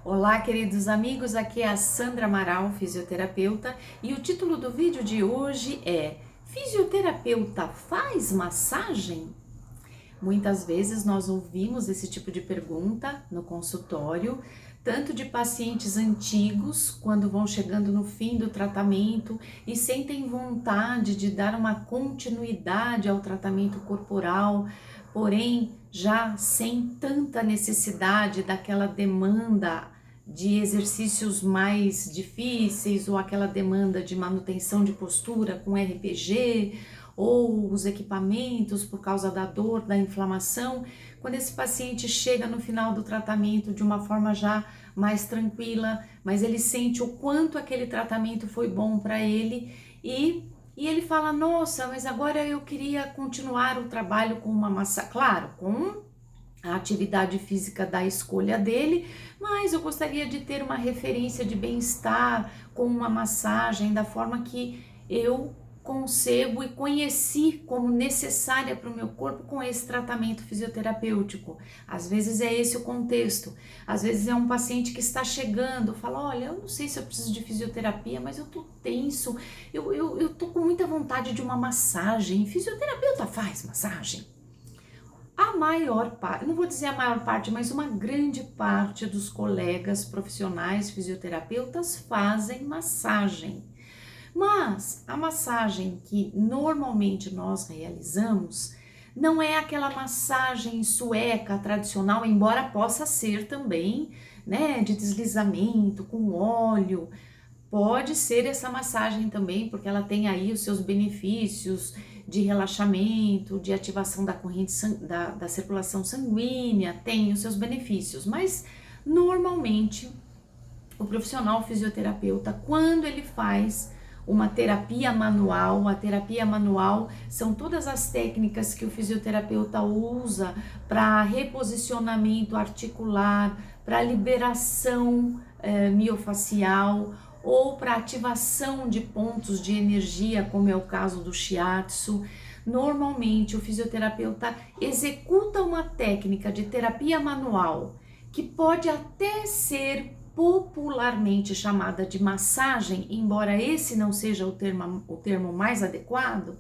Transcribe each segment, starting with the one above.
Olá, queridos amigos, aqui é a Sandra Amaral, fisioterapeuta, e o título do vídeo de hoje é Fisioterapeuta faz massagem? Muitas vezes nós ouvimos esse tipo de pergunta no consultório, tanto de pacientes antigos, quando vão chegando no fim do tratamento e sentem vontade de dar uma continuidade ao tratamento corporal, porém já sem tanta necessidade daquela demanda de exercícios mais difíceis ou aquela demanda de manutenção de postura com RPG ou os equipamentos por causa da dor, da inflamação. Quando esse paciente chega no final do tratamento de uma forma já mais tranquila, mas ele sente o quanto aquele tratamento foi bom para ele e ele fala, nossa, mas agora eu queria continuar o trabalho com uma massagem, claro, com a atividade física da escolha dele, mas eu gostaria de ter uma referência de bem-estar com uma massagem da forma que eu concebo e conheci como necessária para o meu corpo com esse tratamento fisioterapêutico. Às vezes é esse o contexto, às vezes é um paciente que está chegando, fala, olha, eu não sei se eu preciso de fisioterapia, mas eu tô tenso, eu tô com muita vontade de uma massagem, fisioterapeuta faz massagem? A maior parte, não vou dizer a maior parte, mas uma grande parte dos colegas profissionais fisioterapeutas fazem massagem. Mas a massagem que normalmente nós realizamos não é aquela massagem sueca tradicional, embora possa ser também, né, de deslizamento com óleo. Pode ser essa massagem também, porque ela tem aí os seus benefícios de relaxamento, de ativação da corrente da circulação sanguínea, tem os seus benefícios, mas normalmente o profissional fisioterapeuta, quando ele faz uma terapia manual, a terapia manual são todas as técnicas que o fisioterapeuta usa para reposicionamento articular, para liberação miofacial ou para ativação de pontos de energia, como é o caso do shiatsu. Normalmente o fisioterapeuta executa uma técnica de terapia manual que pode até ser popularmente chamada de massagem, embora esse não seja o termo mais adequado.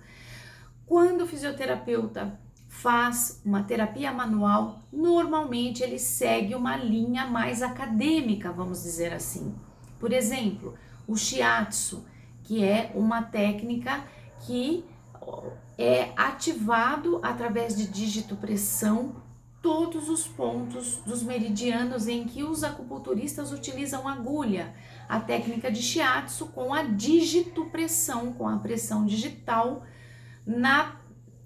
Quando o fisioterapeuta faz uma terapia manual, normalmente ele segue uma linha mais acadêmica, vamos dizer assim. Por exemplo, o shiatsu, que é uma técnica que é ativado através de digitopressão todos os pontos dos meridianos em que os acupunturistas utilizam agulha. A técnica de shiatsu com a digitopressão, com a pressão digital na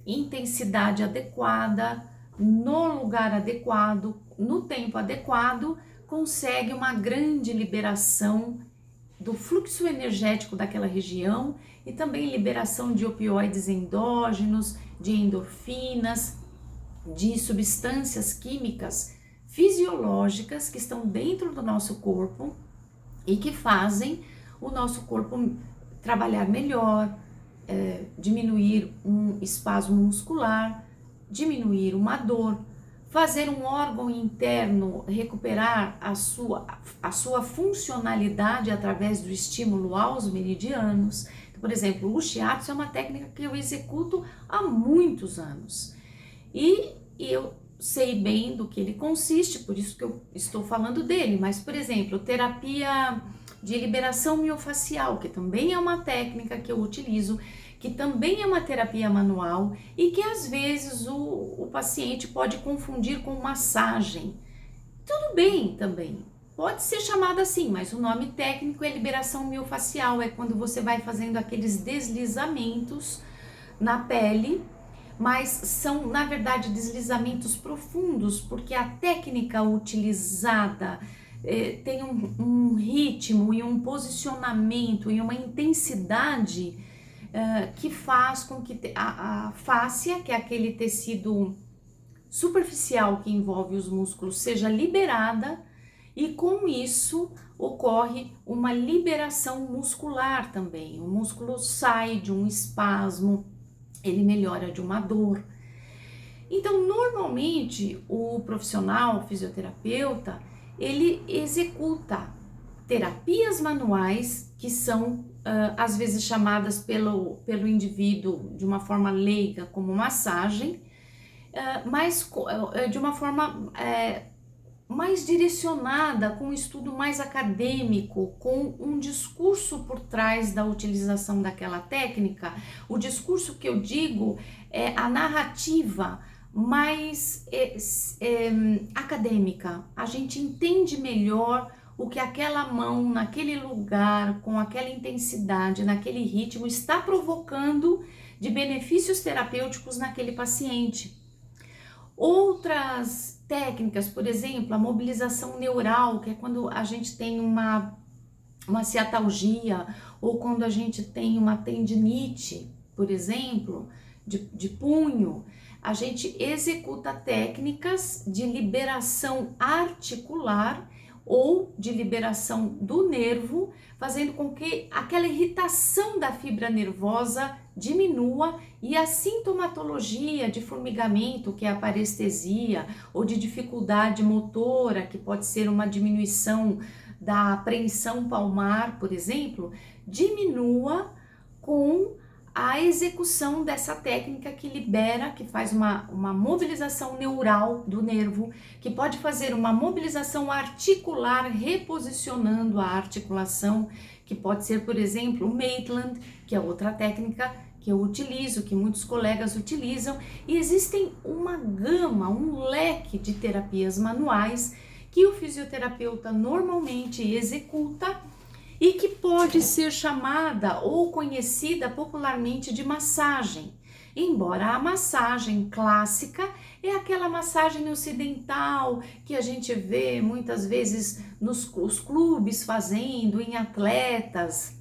intensidade adequada, no lugar adequado, no tempo adequado, consegue uma grande liberação do fluxo energético daquela região e também liberação de opioides endógenos, de endorfinas, de substâncias químicas fisiológicas que estão dentro do nosso corpo e que fazem o nosso corpo trabalhar melhor, diminuir um espasmo muscular, diminuir uma dor, fazer um órgão interno recuperar a sua funcionalidade através do estímulo aos meridianos. Por exemplo, o shiatsu é uma técnica que eu executo há muitos anos e eu sei bem do que ele consiste, por isso que eu estou falando dele. Mas, por exemplo, terapia de liberação miofacial, que também é uma técnica que eu utilizo, que também é uma terapia manual e que às vezes o paciente pode confundir com massagem. Tudo bem também, pode ser chamada assim, mas o nome técnico é liberação miofacial, é quando você vai fazendo aqueles deslizamentos na pele, mas são, na verdade, deslizamentos profundos, porque a técnica utilizada tem um ritmo e um posicionamento e uma intensidade que faz com que a fáscia, que é aquele tecido superficial que envolve os músculos, seja liberada e com isso ocorre uma liberação muscular também. O músculo sai de um espasmo, ele melhora de uma dor. Então, normalmente, o profissional, o fisioterapeuta, ele executa terapias manuais que são às vezes chamadas pelo indivíduo de uma forma leiga como massagem, mas de uma forma mais direcionada, com um estudo mais acadêmico, com um discurso por trás da utilização daquela técnica. O discurso que eu digo é a narrativa mais acadêmica. A gente entende melhor o que aquela mão, naquele lugar, com aquela intensidade, naquele ritmo, está provocando de benefícios terapêuticos naquele paciente. Outras técnicas, por exemplo, a mobilização neural, que é quando a gente tem uma ciatalgia, ou quando a gente tem uma tendinite, por exemplo, de punho, a gente executa técnicas de liberação articular ou de liberação do nervo, fazendo com que aquela irritação da fibra nervosa diminua e a sintomatologia de formigamento, que é a parestesia, ou de dificuldade motora, que pode ser uma diminuição da apreensão palmar, por exemplo, diminua com a execução dessa técnica que libera, que faz uma mobilização neural do nervo, que pode fazer uma mobilização articular, reposicionando a articulação, que pode ser, por exemplo, o Maitland, que é outra técnica que eu utilizo, que muitos colegas utilizam, e existem uma gama, um leque de terapias manuais que o fisioterapeuta normalmente executa e que pode ser chamada ou conhecida popularmente de massagem. Embora a massagem clássica é aquela massagem ocidental que a gente vê muitas vezes nos clubes fazendo, em atletas.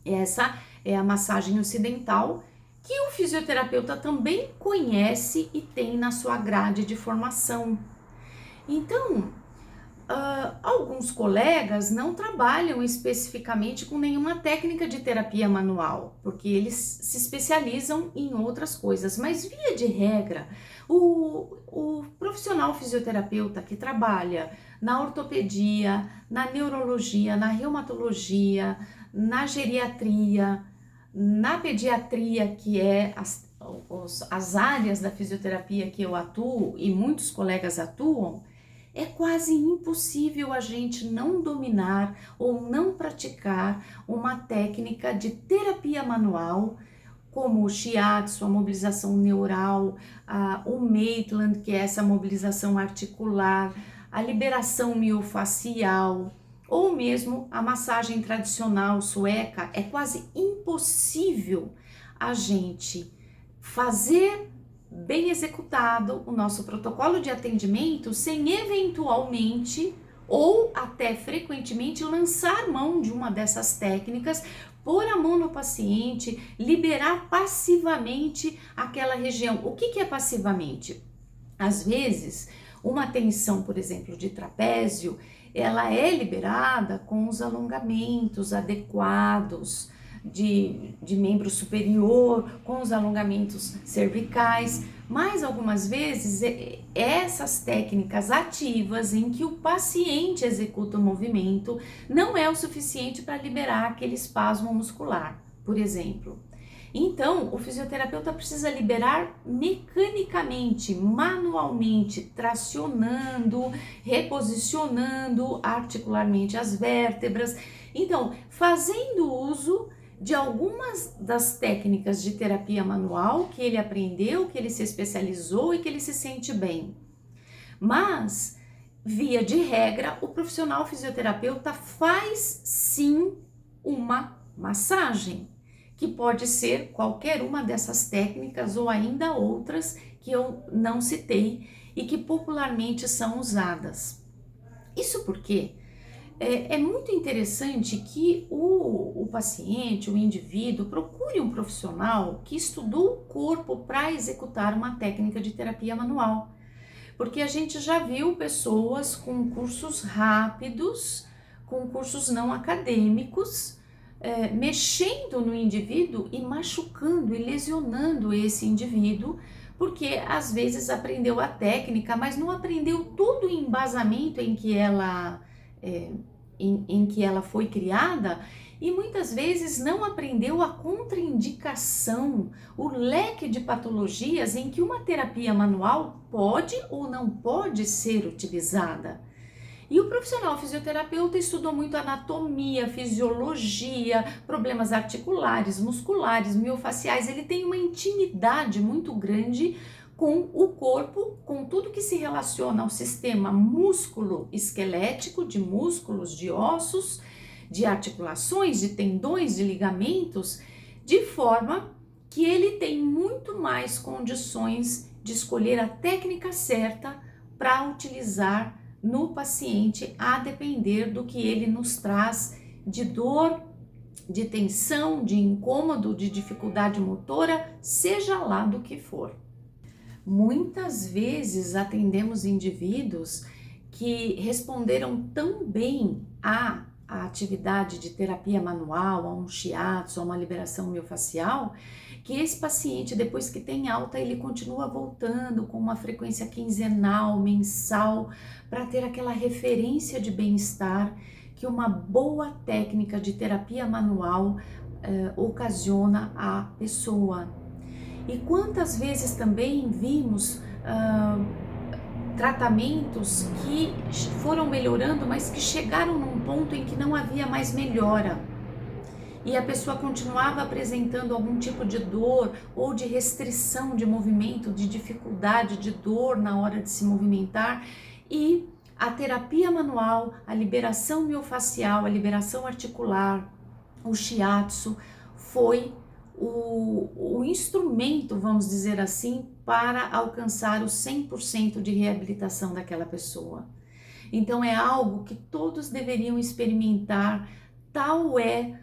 Essa é a massagem ocidental que o fisioterapeuta também conhece e tem na sua grade de formação. Então, alguns colegas não trabalham especificamente com nenhuma técnica de terapia manual, porque eles se especializam em outras coisas, mas via de regra, o profissional fisioterapeuta que trabalha na ortopedia, na neurologia, na reumatologia, na geriatria, na pediatria, que é as áreas da fisioterapia que eu atuo e muitos colegas atuam, é quase impossível a gente não dominar ou não praticar uma técnica de terapia manual, como o shiatsu, a mobilização neural, o Maitland, que é essa mobilização articular, a liberação miofacial, ou mesmo a massagem tradicional sueca. É quase impossível a gente fazer bem executado o nosso protocolo de atendimento sem eventualmente ou até frequentemente lançar mão de uma dessas técnicas, pôr a mão no paciente, liberar passivamente aquela região. O que é passivamente? Às vezes, uma tensão, por exemplo, de trapézio, ela é liberada com os alongamentos adequados, de membro superior, com os alongamentos cervicais, mas algumas vezes essas técnicas ativas em que o paciente executa o movimento não é o suficiente para liberar aquele espasmo muscular, por exemplo. Então, o fisioterapeuta precisa liberar mecanicamente, manualmente, tracionando, reposicionando articularmente as vértebras. Então, fazendo uso de algumas das técnicas de terapia manual que ele aprendeu, que ele se especializou e que ele se sente bem. Mas, via de regra, o profissional fisioterapeuta faz sim uma massagem, que pode ser qualquer uma dessas técnicas ou ainda outras que eu não citei e que popularmente são usadas. Isso porque é muito interessante que o paciente, o indivíduo, procure um profissional que estudou o corpo para executar uma técnica de terapia manual. Porque a gente já viu pessoas com cursos rápidos, com cursos não acadêmicos, mexendo no indivíduo e machucando e lesionando esse indivíduo, porque às vezes aprendeu a técnica, mas não aprendeu todo o embasamento em que ela foi criada, e muitas vezes não aprendeu a contraindicação, o leque de patologias em que uma terapia manual pode ou não pode ser utilizada. E o profissional fisioterapeuta estudou muito anatomia, fisiologia, problemas articulares, musculares, miofaciais. Ele tem uma intimidade muito grande com o corpo, com tudo que se relaciona ao sistema músculo-esquelético, de músculos, de ossos, de articulações, de tendões, de ligamentos, de forma que ele tem muito mais condições de escolher a técnica certa para utilizar no paciente, a depender do que ele nos traz de dor, de tensão, de incômodo, de dificuldade motora, seja lá do que for. Muitas vezes atendemos indivíduos que responderam tão bem à atividade de terapia manual, a um shiatsu, a uma liberação miofascial, que esse paciente, depois que tem alta, ele continua voltando com uma frequência quinzenal, mensal, para ter aquela referência de bem-estar que uma boa técnica de terapia manual ocasiona à pessoa. E quantas vezes também vimos tratamentos que foram melhorando, mas que chegaram num ponto em que não havia mais melhora. E a pessoa continuava apresentando algum tipo de dor ou de restrição de movimento, de dificuldade, de dor na hora de se movimentar. E a terapia manual, a liberação miofascial, a liberação articular, o shiatsu, foi o instrumento, vamos dizer assim, para alcançar o 100% de reabilitação daquela pessoa. Então é algo que todos deveriam experimentar, tal é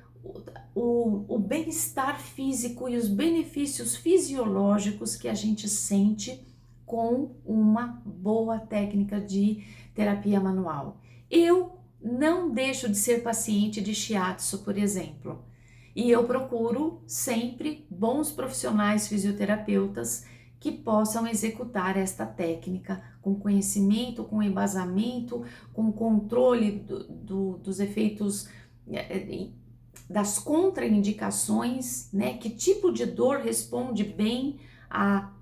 o bem-estar físico e os benefícios fisiológicos que a gente sente com uma boa técnica de terapia manual. Eu não deixo de ser paciente de shiatsu, por exemplo, e eu procuro sempre bons profissionais fisioterapeutas que possam executar esta técnica com conhecimento, com embasamento, com controle dos efeitos, das contraindicações, né? Que tipo de dor responde bem a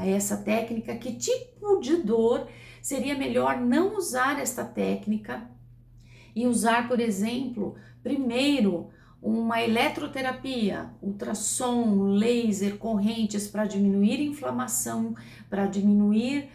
essa técnica, que tipo de dor seria melhor não usar esta técnica e usar, por exemplo, primeiro uma eletroterapia, ultrassom, laser, correntes para diminuir inflamação, para diminuir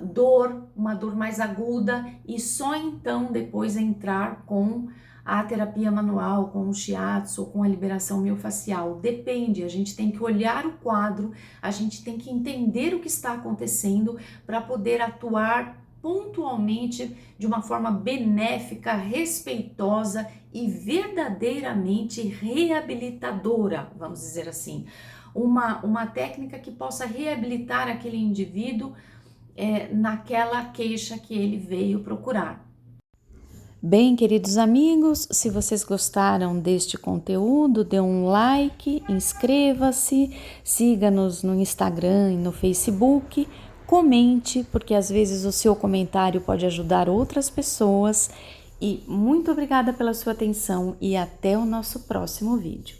dor, uma dor mais aguda, e só então depois entrar com a terapia manual, com o shiatsu, com a liberação miofascial. Depende, a gente tem que olhar o quadro, a gente tem que entender o que está acontecendo para poder atuar pontualmente de uma forma benéfica, respeitosa e verdadeiramente reabilitadora, vamos dizer assim. Uma técnica que possa reabilitar aquele indivíduo naquela queixa que ele veio procurar. Bem, queridos amigos, se vocês gostaram deste conteúdo, dê um like, inscreva-se, siga-nos no Instagram e no Facebook, comente, porque às vezes o seu comentário pode ajudar outras pessoas. E muito obrigada pela sua atenção e até o nosso próximo vídeo.